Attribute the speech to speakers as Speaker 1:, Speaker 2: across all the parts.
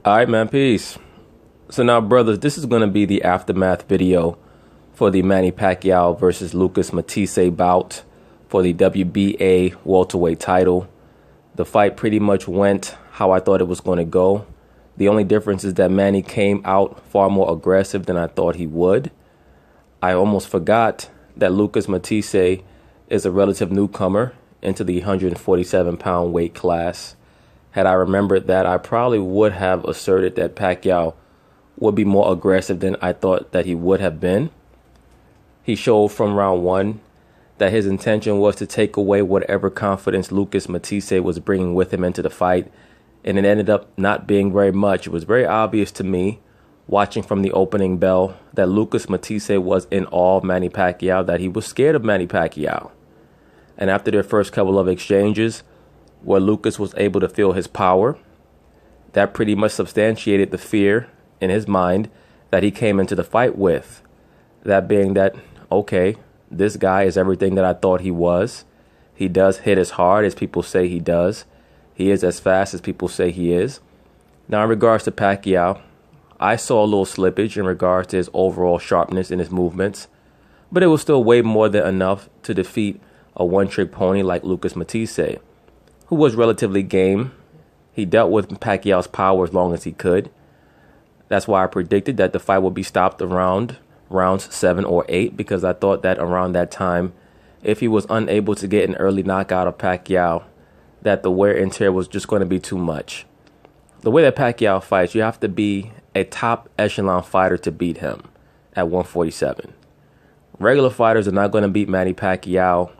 Speaker 1: All right, man, peace. So now, brothers, this is going to be the aftermath video for the Manny Pacquiao versus Lucas Matthysse bout for the WBA welterweight title. The fight pretty much went how I thought it was going to go. The only difference is that Manny came out far more aggressive than I thought he would. I almost forgot that Lucas Matthysse is a relative newcomer into the 147-pound weight class. Had I remembered that, I probably would have asserted that Pacquiao would be more aggressive than I thought that he would have been. He showed from round one that his intention was to take away whatever confidence Lucas Matthysse was bringing with him into the fight, and it ended up not being very much. It was very obvious to me, watching from the opening bell, that Lucas Matthysse was in awe of Manny Pacquiao, that he was scared of Manny Pacquiao. And after their first couple of exchanges, where Lucas was able to feel his power, that pretty much substantiated the fear in his mind that he came into the fight with. That being that, okay, this guy is everything that I thought he was. He does hit as hard as people say he does. He is as fast as people say he is. Now, in regards to Pacquiao, I saw a little slippage in regards to his overall sharpness in his movements, but it was still way more than enough to defeat a one-trick pony like Lucas Matthysse, who was relatively game. He dealt with Pacquiao's power as long as he could. That's why I predicted that the fight would be stopped around rounds 7 or 8, because I thought that around that time, if he was unable to get an early knockout of Pacquiao, that the wear and tear was just going to be too much. The way that Pacquiao fights, you have to be a top echelon fighter to beat him at 147. Regular fighters are not going to beat Manny Pacquiao.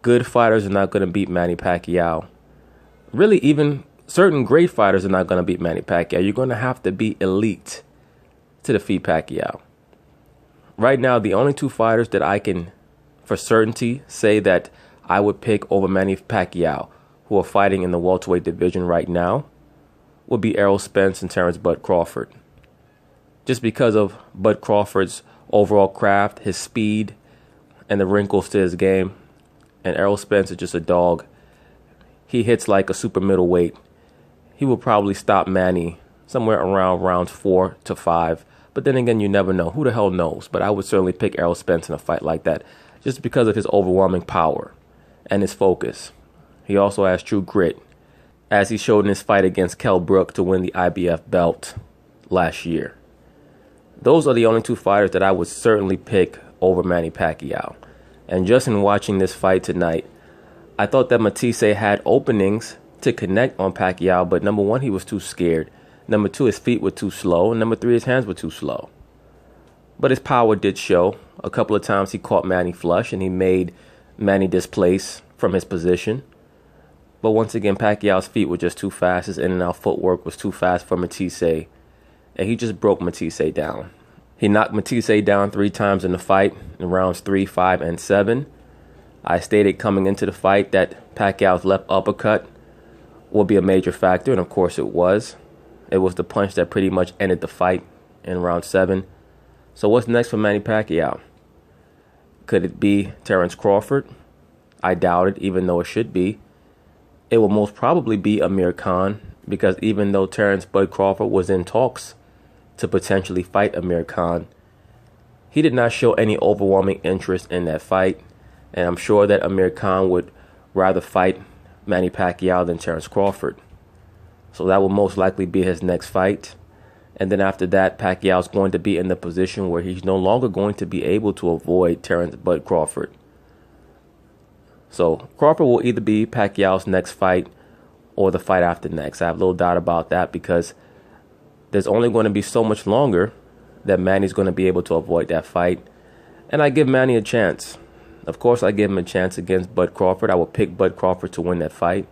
Speaker 1: Good fighters are not going to beat Manny Pacquiao. Really, even certain great fighters are not going to beat Manny Pacquiao. You're going to have to be elite to defeat Pacquiao. Right now, the only two fighters that I can for certainty say that I would pick over Manny Pacquiao, who are fighting in the welterweight division right now, would be Errol Spence and Terrence Bud Crawford. Just because of Bud Crawford's overall craft, his speed, and the wrinkles to his game. And Errol Spence is just a dog. He hits like a super middleweight. He will probably stop Manny somewhere around rounds 4 to 5. But then again, you never know. Who the hell knows? But I would certainly pick Errol Spence in a fight like that, just because of his overwhelming power and his focus. He also has true grit, as he showed in his fight against Kell Brook to win the IBF belt last year. Those are the only two fighters that I would certainly pick over Manny Pacquiao. And just in watching this fight tonight, I thought that Matthysse had openings to connect on Pacquiao, but number one, he was too scared. Number two, his feet were too slow. And number three, his hands were too slow. But his power did show. A couple of times he caught Manny flush and he made Manny displace from his position. But once again, Pacquiao's feet were just too fast. His in and out footwork was too fast for Matthysse. And he just broke Matthysse down. He knocked Matthysse down 3 times in the fight in rounds 3, 5, and 7. I stated coming into the fight that Pacquiao's left uppercut will be a major factor, and of course it was. It was the punch that pretty much ended the fight in round 7. So what's next for Manny Pacquiao? Could it be Terrence Crawford? I doubt it, even though it should be. It will most probably be Amir Khan, because even though Terrence Bud Crawford was in talks to potentially fight Amir Khan, he did not show any overwhelming interest in that fight, and I'm sure that Amir Khan would rather fight Manny Pacquiao than Terrence Crawford. So that will most likely be his next fight. And then after that, Pacquiao's going to be in the position where he's no longer going to be able to avoid Terrence Bud Crawford. So Crawford will either be Pacquiao's next fight or the fight after next. I have little doubt about that, because there's only going to be so much longer that Manny's going to be able to avoid that fight. And I give Manny a chance. Of course, I give him a chance against Bud Crawford. I would pick Bud Crawford to win that fight.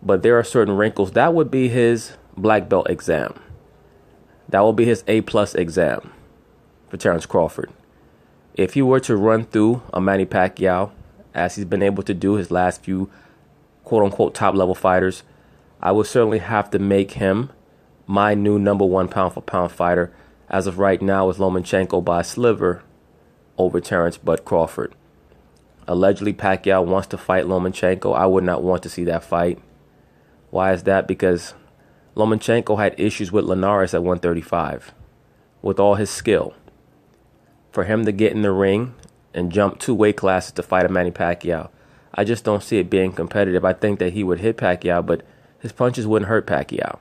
Speaker 1: But there are certain wrinkles. That would be his black belt exam. That will be his A+ exam for Terrence Crawford. If he were to run through a Manny Pacquiao, as he's been able to do his last few quote-unquote top-level fighters, I would certainly have to make him my new number 1 pound-for-pound fighter. As of right now, is Lomachenko by a sliver over Terrence Bud Crawford. Allegedly, Pacquiao wants to fight Lomachenko. I would not want to see that fight. Why is that? Because Lomachenko had issues with Linares at 135 with all his skill. For him to get in the ring and jump 2 weight classes to fight a Manny Pacquiao, I just don't see it being competitive. I think that he would hit Pacquiao, but his punches wouldn't hurt Pacquiao.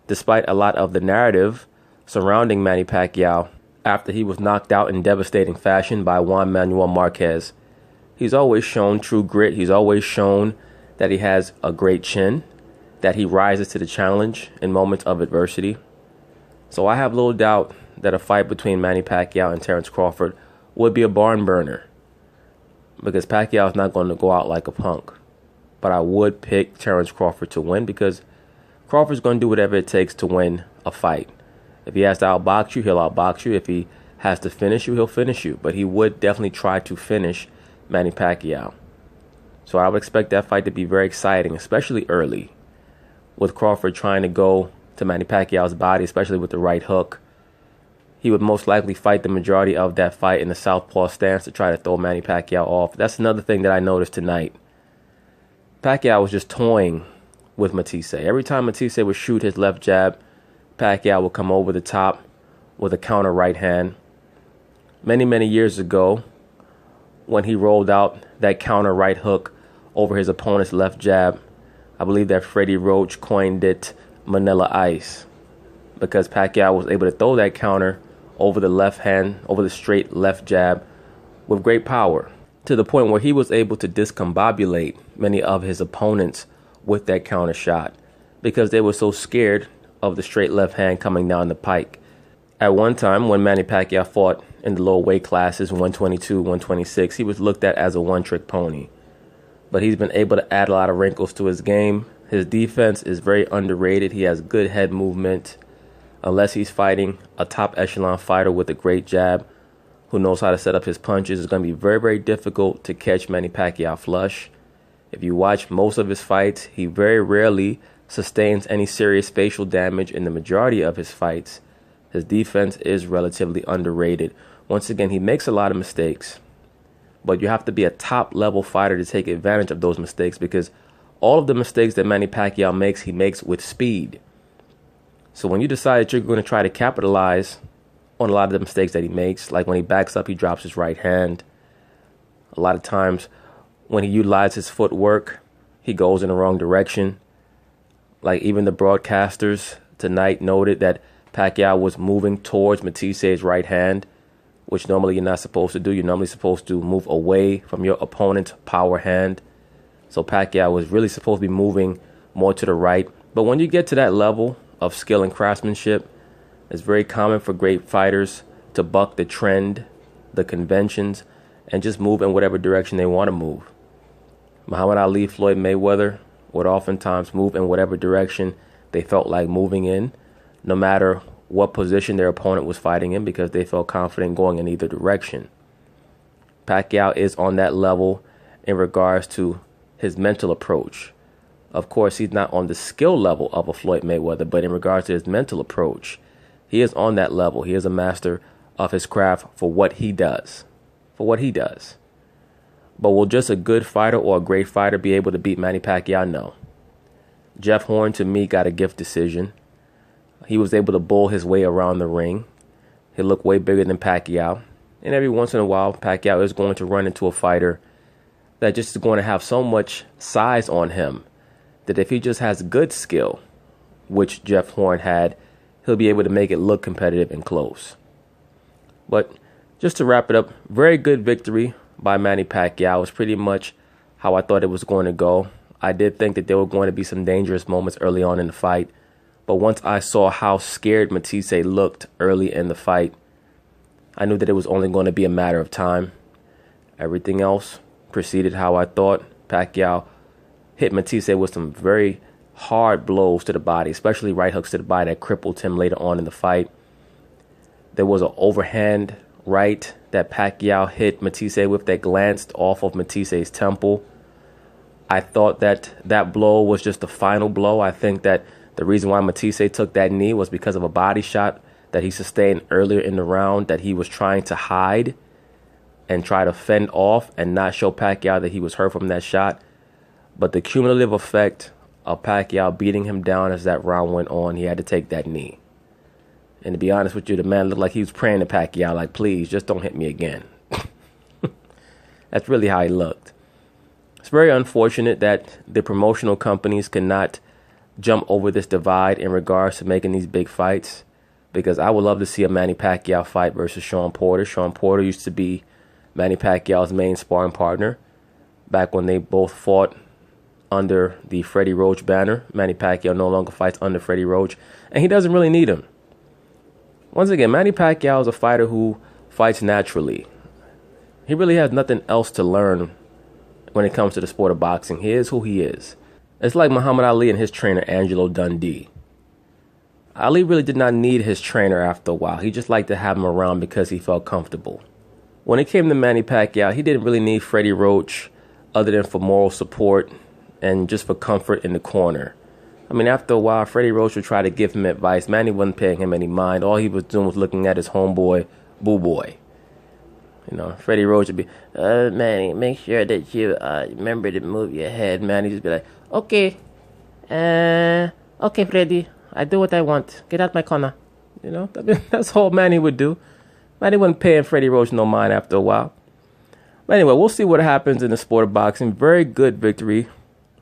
Speaker 1: Despite a lot of the narrative surrounding Manny Pacquiao after he was knocked out in devastating fashion by Juan Manuel Marquez, he's always shown true grit. He's always shown that he has a great chin, that he rises to the challenge in moments of adversity. So I have little doubt that a fight between Manny Pacquiao and Terence Crawford would be a barn burner, because Pacquiao is not going to go out like a punk. But I would pick Terence Crawford to win, because Crawford's going to do whatever it takes to win a fight. If he has to outbox you, he'll outbox you. If he has to finish you, he'll finish you. But he would definitely try to finish Manny Pacquiao. So I would expect that fight to be very exciting, especially early, with Crawford trying to go to Manny Pacquiao's body, especially with the right hook. He would most likely fight the majority of that fight in the southpaw stance to try to throw Manny Pacquiao off. That's another thing that I noticed tonight. Pacquiao was just toying with Matthysse. Every time Matthysse would shoot his left jab, Pacquiao would come over the top with a counter right hand. Many, many years ago, when he rolled out that counter right hook over his opponent's left jab, I believe that Freddie Roach coined it Manila Ice, because Pacquiao was able to throw that counter over the left hand, over the straight left jab with great power, to the point where he was able to discombobulate many of his opponents with that counter shot, because they were so scared of the straight left hand coming down the pike. At one time, when Manny Pacquiao fought in the lower weight classes, 122, 126, he was looked at as a one-trick pony. But he's been able to add a lot of wrinkles to his game. His defense is very underrated. He has good head movement. Unless he's fighting a top echelon fighter with a great jab who knows how to set up his punches, it's going to be very, very difficult to catch Manny Pacquiao flush. If you watch most of his fights, he very rarely sustains any serious facial damage in the majority of his fights. His defense is relatively underrated. Once again, he makes a lot of mistakes, but you have to be a top-level fighter to take advantage of those mistakes, because all of the mistakes that Manny Pacquiao makes, he makes with speed. So when you decide that you're going to try to capitalize on a lot of the mistakes that he makes, like when he backs up, he drops his right hand. A lot of times when he utilizes his footwork, he goes in the wrong direction. Like even the broadcasters tonight noted that Pacquiao was moving towards Mathisse's right hand, which normally you're not supposed to do. You're normally supposed to move away from your opponent's power hand. So Pacquiao was really supposed to be moving more to the right. But when you get to that level of skill and craftsmanship, it's very common for great fighters to buck the trend, the conventions, and just move in whatever direction they want to move. Muhammad Ali, Floyd Mayweather would oftentimes move in whatever direction they felt like moving in, no matter what position their opponent was fighting in, because they felt confident going in either direction. Pacquiao is on that level in regards to his mental approach. Of course, he's not on the skill level of a Floyd Mayweather, but in regards to his mental approach, he is on that level. He is a master of his craft for what he does. For what he does. But will just a good fighter or a great fighter be able to beat Manny Pacquiao? No. Jeff Horn, to me, got a gift decision. He was able to bull his way around the ring. He looked way bigger than Pacquiao. And every once in a while, Pacquiao is going to run into a fighter that just is going to have so much size on him that if he just has good skill, which Jeff Horn had, he'll be able to make it look competitive and close. But just to wrap it up, very good victory by Manny Pacquiao. It was pretty much how I thought it was going to go. I did think that there were going to be some dangerous moments early on in the fight. But once I saw how scared Matthysse looked early in the fight, I knew that it was only going to be a matter of time. Everything else proceeded how I thought. Pacquiao hit Matthysse with some very hard blows to the body, especially right hooks to the body that crippled him later on in the fight. There was an overhand right that Pacquiao hit Matthysse with that glanced off of Matthyse's temple. I thought that that blow was just the final blow. I think that the reason why Matthysse took that knee was because of a body shot that he sustained earlier in the round that he was trying to hide and try to fend off and not show Pacquiao that he was hurt from that shot. But the cumulative effect of Pacquiao beating him down as that round went on. He had to take that knee. And to be honest with you, the man looked like he was praying to Pacquiao, like, please, just don't hit me again. That's really how he looked. It's very unfortunate that the promotional companies cannot jump over this divide in regards to making these big fights, because I would love to see a Manny Pacquiao fight versus Shawn Porter. Shawn Porter used to be Manny Pacquiao's main sparring partner back when they both fought under the Freddie Roach banner. Manny Pacquiao no longer fights under Freddie Roach, and he doesn't really need him. Once again, Manny Pacquiao is a fighter who fights naturally. He really has nothing else to learn when it comes to the sport of boxing. He is who he is. It's like Muhammad Ali and his trainer, Angelo Dundee. Ali really did not need his trainer after a while. He just liked to have him around because he felt comfortable. When it came to Manny Pacquiao, he didn't really need Freddie Roach other than for moral support and just for comfort in the corner. I mean, after a while, Freddie Roach would try to give him advice. Manny wasn't paying him any mind. All he was doing was looking at his homeboy, Boo Boy. You know, Freddie Roach would be, Manny, make sure that you remember to move your head. Manny just be like, okay, okay, Freddie, I do what I want. Get out my corner. You know, that's all Manny would do. Manny wasn't paying Freddie Roach no mind after a while. But anyway, we'll see what happens in the sport of boxing. Very good victory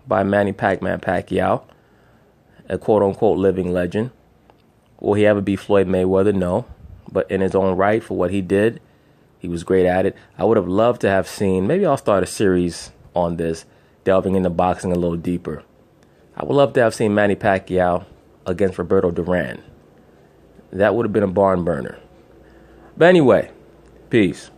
Speaker 1: by Manny Pac-Man Pacquiao, a quote-unquote living legend. Will he ever be Floyd Mayweather? No. But in his own right, for what he did, he was great at it. I would have loved to have seen, maybe I'll start a series on this, delving into boxing a little deeper. I would love to have seen Manny Pacquiao against Roberto Duran. That would have been a barn burner. But anyway, peace.